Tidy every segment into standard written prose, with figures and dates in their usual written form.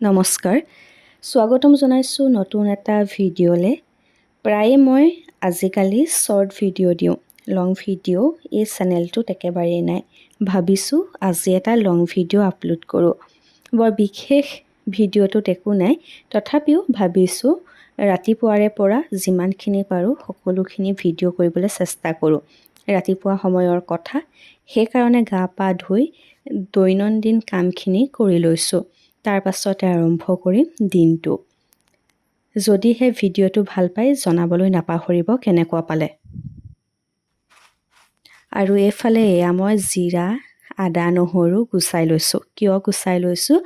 নমস্কাৰ স্বাগতম জনাইছোঁ নতুন এটা ভিডিঅ'লে প্ৰায়ে মই আজিকালি শৰ্ট ভিডিঅ' দিওঁ লং ভিডিঅ' এই চেনেলটোত একেবাৰেই নাই ভাবিছোঁ আজি এটা লং ভিডিঅ' আপলোড কৰোঁ বৰ বিশেষ ভিডিঅ'টোত একো নাই তথাপিও ভাবিছোঁ ৰাতিপুৱাৰে পৰা যিমানখিনি পাৰোঁ সকলোখিনি ভিডিঅ' কৰিবলৈ চেষ্টা কৰোঁ ৰাতিপুৱা সময়ৰ কথা সেইকাৰণে গা পা ধুই দৈনন্দিন কামখিনি কৰি লৈছোঁ তাৰ পাছতে আৰম্ভ কৰিম দিনটো যদিহে ভিডিঅ'টো ভাল পাই জনাবলৈ নাপাহৰিব কেনেকুৱা পালে আৰু এইফালে এয়া মই জিৰা আদা নহৰু গুচাই লৈছোঁ কিয় গুচাই লৈছোঁ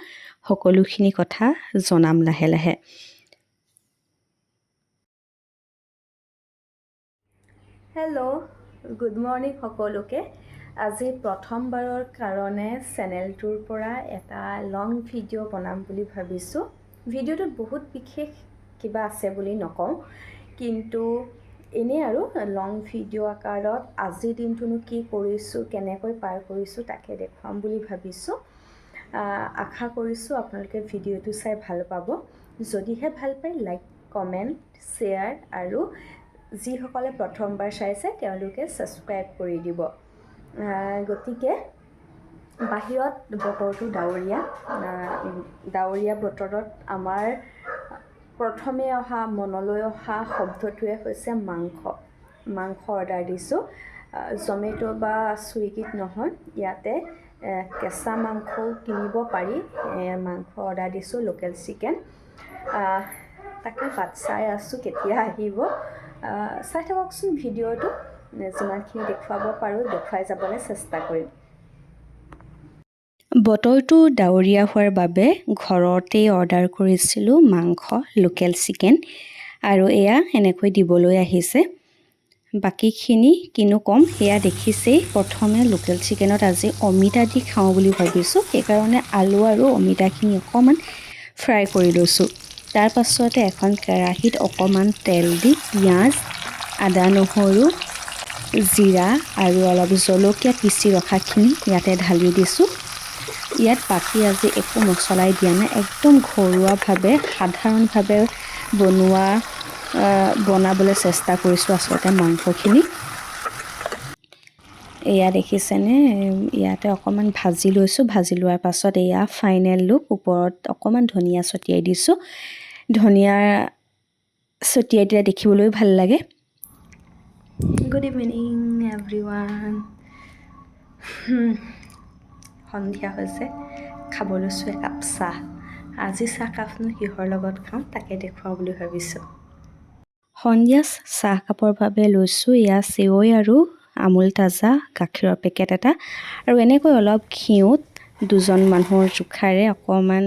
সকলোখিনি কথা জনাম লাহে লাহে হেল্ল' গুড মৰ্ণিং সকলোকে আজি প্ৰথমবাৰৰ কাৰণে চেনেলটোৰ পৰা এটা লং ভিডিঅ' বনাম বুলি ভাবিছোঁ ভিডিঅ'টোত বহুত বিশেষ কিবা আছে বুলি নকওঁ কিন্তু এনেই আৰু লং ভিডিঅ' আকাৰত আজিৰ দিনটোনো কি কৰিছোঁ কেনেকৈ পাৰ কৰিছোঁ তাকে দেখুৱাম বুলি ভাবিছোঁ আশা কৰিছোঁ আপোনালোকে ভিডিঅ'টো চাই ভাল পাব যদিহে ভাল পায় লাইক কমেণ্ট শ্বেয়াৰ আৰু যিসকলে প্ৰথমবাৰ চাইছে তেওঁলোকে ছাবস্ক্ৰাইব কৰি দিব গতিকে বাহিৰত বতৰটো ডাৱৰীয়া বতৰত আমাৰ প্ৰথমে মনলৈ অহা শব্দটোৱে হৈছে মাংস অৰ্ডাৰ দিছোঁ জমেটো বা চুইগিত নহয় ইয়াতে কেঁচা মাংসও কিনিব পাৰি মাংস অৰ্ডাৰ দিছোঁ লোকেল চিকেন তাকে বাট চাই আছোঁ কেতিয়া আহিব চাই থাককচোন ভিডিঅ'টো যিমানখিনি দেখুৱাব পাৰোঁ দেখুৱাই যাবলৈ চেষ্টা কৰিম বতৰটো ডাৱৰীয়া হোৱাৰ বাবে ঘৰতেই অৰ্ডাৰ কৰিছিলোঁ মাংস লোকেল চিকেন আৰু এয়া এনেকৈ দিবলৈ আহিছে বাকীখিনি কিনো কম সেয়া দেখিছেই প্ৰথমে লোকেল চিকেনত আজি অমিতা দি খাওঁ বুলি ভাবিছোঁ সেইকাৰণে আলু আৰু অমিতাখিনি অকণমান ফ্ৰাই কৰি লৈছোঁ তাৰ পাছতে এখন কেৰাহীত অকণমান তেল দি পিঁয়াজ আদা নহৰু জিৰা আৰু অলপ জলকীয়া পিচি ৰখাখিনি ইয়াতে ঢালি দিছোঁ ইয়াত বাকী আজি একো মছলাই দিয়া নাই একদম ঘৰুৱাভাৱে সাধাৰণভাৱে বনাবলৈ চেষ্টা কৰিছোঁ আচলতে মাংসখিনি এয়া দেখিছেনে ইয়াতে অকণমান ভাজি লৈছোঁ ভাজি লোৱাৰ পাছত এয়া ফাইনেল লুক ওপৰত অকণমান ধনিয়া ছটিয়াই দিছোঁ ধনিয়া ছটিয়াই দিলে দেখিবলৈ ভাল লাগে গুড ইভিনিং এভৰিৱান সন্ধিয়া হৈছে খাব লৈছোঁ একাপ চাহ আজি চাহকাপনো কিহৰ লগত খাওঁ তাকে দেখুৱাওঁ বুলি ভাবিছোঁ সন্ধিয়া চাহকাপৰ বাবে লৈছোঁ এয়া চেৱৈ আৰু আমুল তাজা গাখীৰৰ পেকেট এটা আৰু এনেকৈ অলপ ঘিউত দুজন মানুহৰ জোখাৰে অকণমান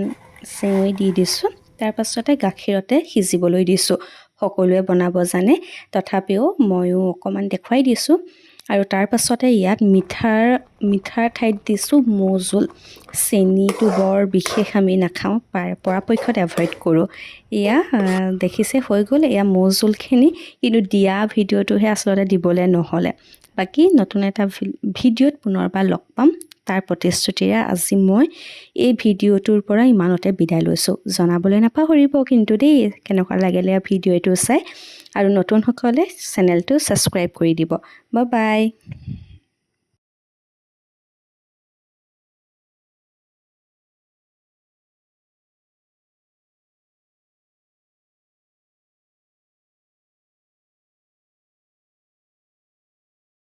চেৱৈ দি দিছোঁ তাৰ পাছতে গাখীৰতে সিজিবলৈ দিছোঁ সকলোৱে বনাব জানে তথাপিও ময়ো অকণমান দেখুৱাই দিছোঁ আৰু তাৰ পাছতে ইয়াত মিঠাৰ ঠাইত দিছোঁ মৌজোল চেনিটো বৰ বিশেষ আমি নাখাওঁ পৰাপক্ষত এভইড কৰোঁ এয়া দেখিছে হৈ গ'ল এয়া মৌজোলখিনি কিন্তু দিয়া ভিডিঅ'টোহে আচলতে দিবলৈ নহ'লে বাকী নতুন এটা ভিডিঅ'ত পুনৰবাৰ লগ পাম তাৰ প্ৰতিশ্ৰুতিৰে আজি মই এই ভিডিঅ'টোৰ পৰা ইমানতে বিদায় লৈছোঁ জনাবলৈ নাপাহৰিব কিন্তু দেই কেনেকুৱা লাগিলে ভিডিঅ'টো চাই আৰু নতুনসকলে চেনেলটো ছাবস্ক্ৰাইব কৰি দিব বাই